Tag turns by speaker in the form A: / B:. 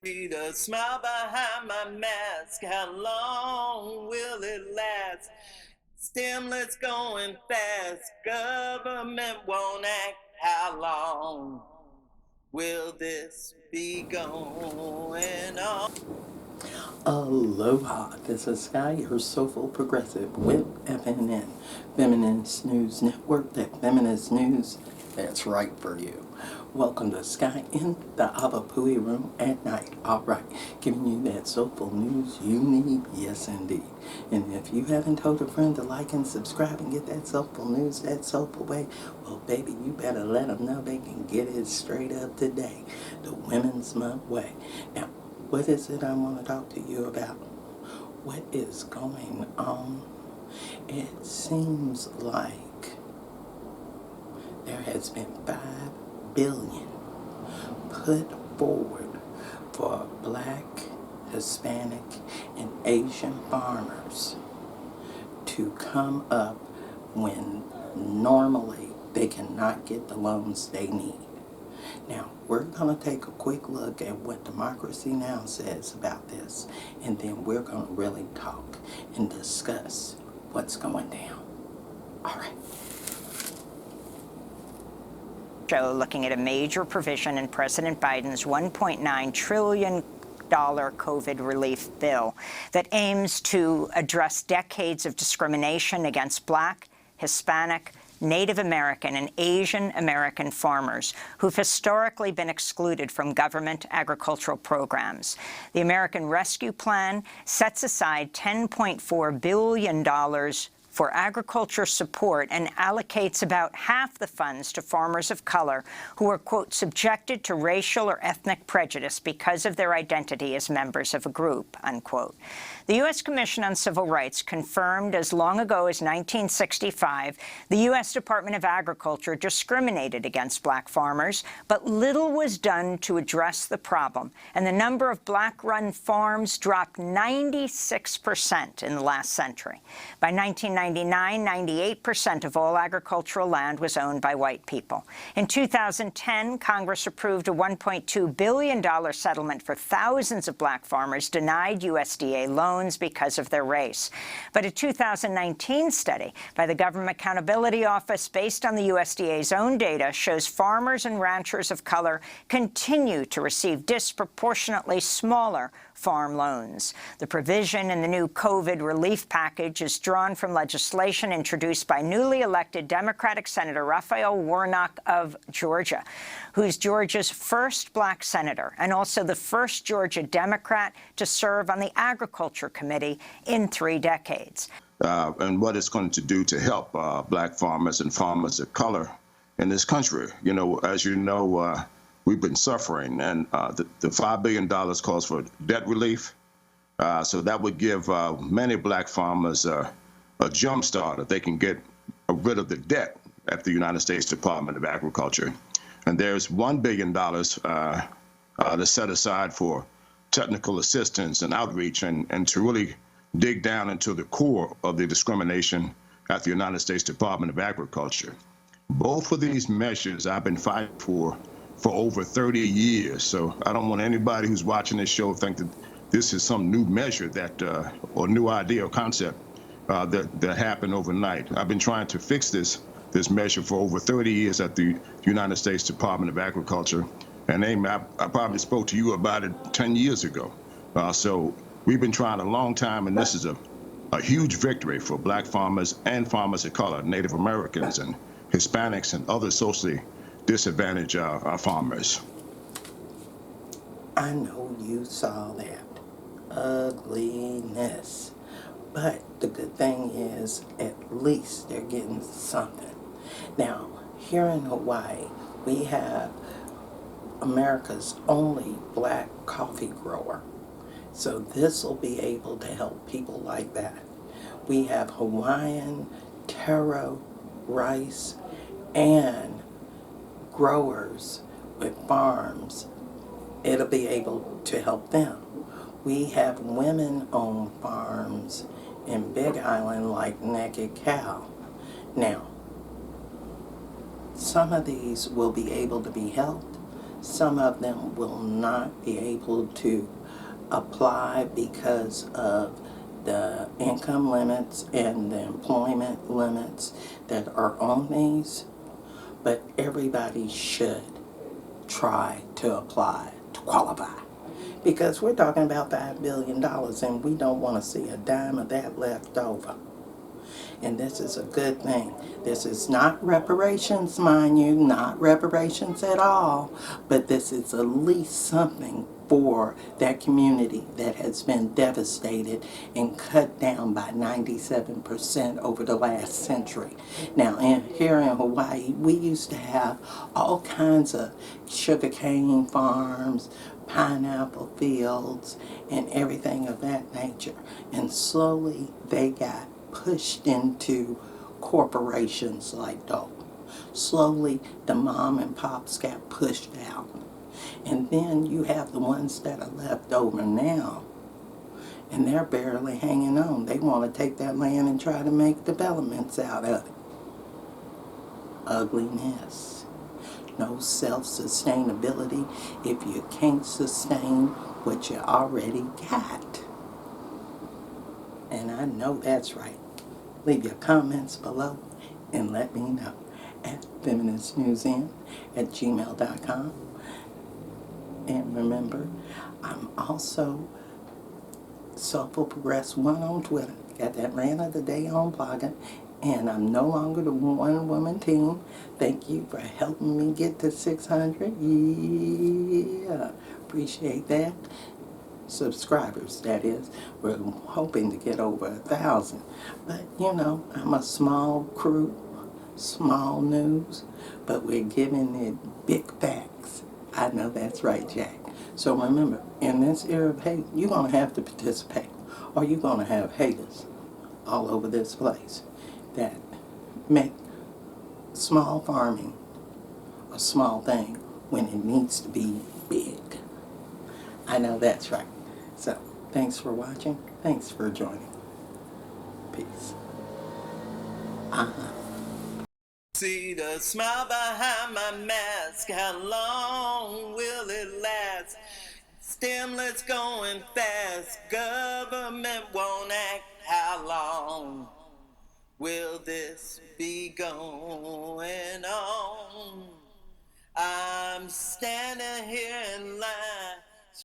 A: Read a smile behind my mask. How long will it last? Stimulus going fast. Government won't act. How long will this be going on?
B: Aloha, this is Sky, your soulful progressive with FNN, Feminist News Network, that feminist news that's right for you. Welcome to Sky in the Avapui room at night. All right, giving you that soulful news you need, yes indeed. And if you haven't told a friend to like and subscribe and get that soulful news that soulful way, well, baby, you better let them know they can get it straight up today, the Women's Month way. Now, what is it I want to talk to you about? What is going on? It seems like there has been 5 billion put forward for Black, Hispanic, and Asian farmers to come up when normally they cannot get the loans they need. Now, we're going to take a quick look at what Democracy Now! Says about this, and then we're going to really talk and discuss what's going down. All right.
C: Show looking at a major provision in President Biden's $1.9 trillion COVID relief bill that aims to address decades of discrimination against Black, Hispanic, Native American, and Asian American farmers who've historically been excluded from government agricultural programs. The American Rescue Plan sets aside $10.4 billion for agriculture support and allocates about half the funds to farmers of color who are, quote, subjected to racial or ethnic prejudice because of their identity as members of a group, unquote. The U.S. Commission on Civil Rights confirmed as long ago as 1965 the U.S. Department of Agriculture discriminated against Black farmers, but little was done to address the problem, and the number of Black-run farms dropped 96% in the last century. By 1999, 98% of all agricultural land was owned by white people. In 2010, Congress approved a $1.2 billion settlement for thousands of Black farmers denied USDA loans because of their race. But a 2019 study by the Government Accountability Office, based on the USDA's own data, shows farmers and ranchers of color continue to receive disproportionately smaller farm loans. The provision in the new COVID relief package is drawn from legislation introduced by newly elected Democratic Senator Raphael Warnock of Georgia, who's Georgia's first Black senator and also the first Georgia Democrat to serve on the Agriculture Committee in 3 decades.
D: And what it's going to do to help Black farmers and farmers of color in this country. You know, as you know, we've been suffering, and the $5 billion calls for debt relief. So that would give many Black farmers a jump start if they can get rid of the debt at the United States Department of Agriculture. And there's $1 billion that's set aside for technical assistance and outreach and to really dig down into the core of the discrimination at the United States Department of Agriculture. Both of these measures I've been fighting for over 30 years. So I don't want anybody who's watching this show to think that this is some new measure that, or new idea or concept that happened overnight. I've been trying to fix this measure for over 30 years at the United States Department of Agriculture. And Amy, I probably spoke to you about it 10 years ago. So we've been trying a long time, and this is a huge victory for Black farmers and farmers of color, Native Americans and Hispanics and other socially disadvantaged farmers.
B: I know you saw that ugliness, but the good thing is at least they're getting something. Now, here in Hawaii, we have America's only Black coffee grower. So this will be able to help people like that. We have Hawaiian taro, rice, and growers with farms. It'll be able to help them. We have women-owned farms in Big Island like Naked Cow. Now, some of these will be able to be helped, Some of them will not be able to apply because of the income limits and the employment limits that are on these, but everybody should try to apply to qualify. Because we're talking about $5 billion and we don't want to see a dime of that left over. And this is a good thing. This is not reparations, mind you, not reparations at all, but this is at least something for that community that has been devastated and cut down by 97% over the last century. Now, here in Hawaii, we used to have all kinds of sugarcane farms, pineapple fields, and everything of that nature. And slowly they got pushed into corporations like dope. Slowly the mom and pops got pushed out. And then you have the ones that are left over now, and they're barely hanging on. They want to take that land and try to make developments out of it. Ugliness. No self-sustainability if you can't sustain what you already got. And I know that's right. Leave your comments below and let me know at feministnewsinn@gmail.com. And remember, I'm also Soulful Progress 1 on Twitter. Got that rant of the day on blogging. And I'm no longer the one-woman team. Thank you for helping me get to 600. Yeah, appreciate that. Subscribers, that is. We're hoping to get over 1,000. But, you know, I'm a small crew, small news, but we're giving it big facts. I know that's right, Jack. So remember, in this era of hate, you're going to have to participate, or you're going to have haters all over this place that make small farming a small thing when it needs to be big. I know that's right. So, thanks for watching. Thanks for joining. Peace.
A: See the smile behind my mask. How long will it last? Stimulus going fast. Government won't act. How long will this be going on? I'm standing here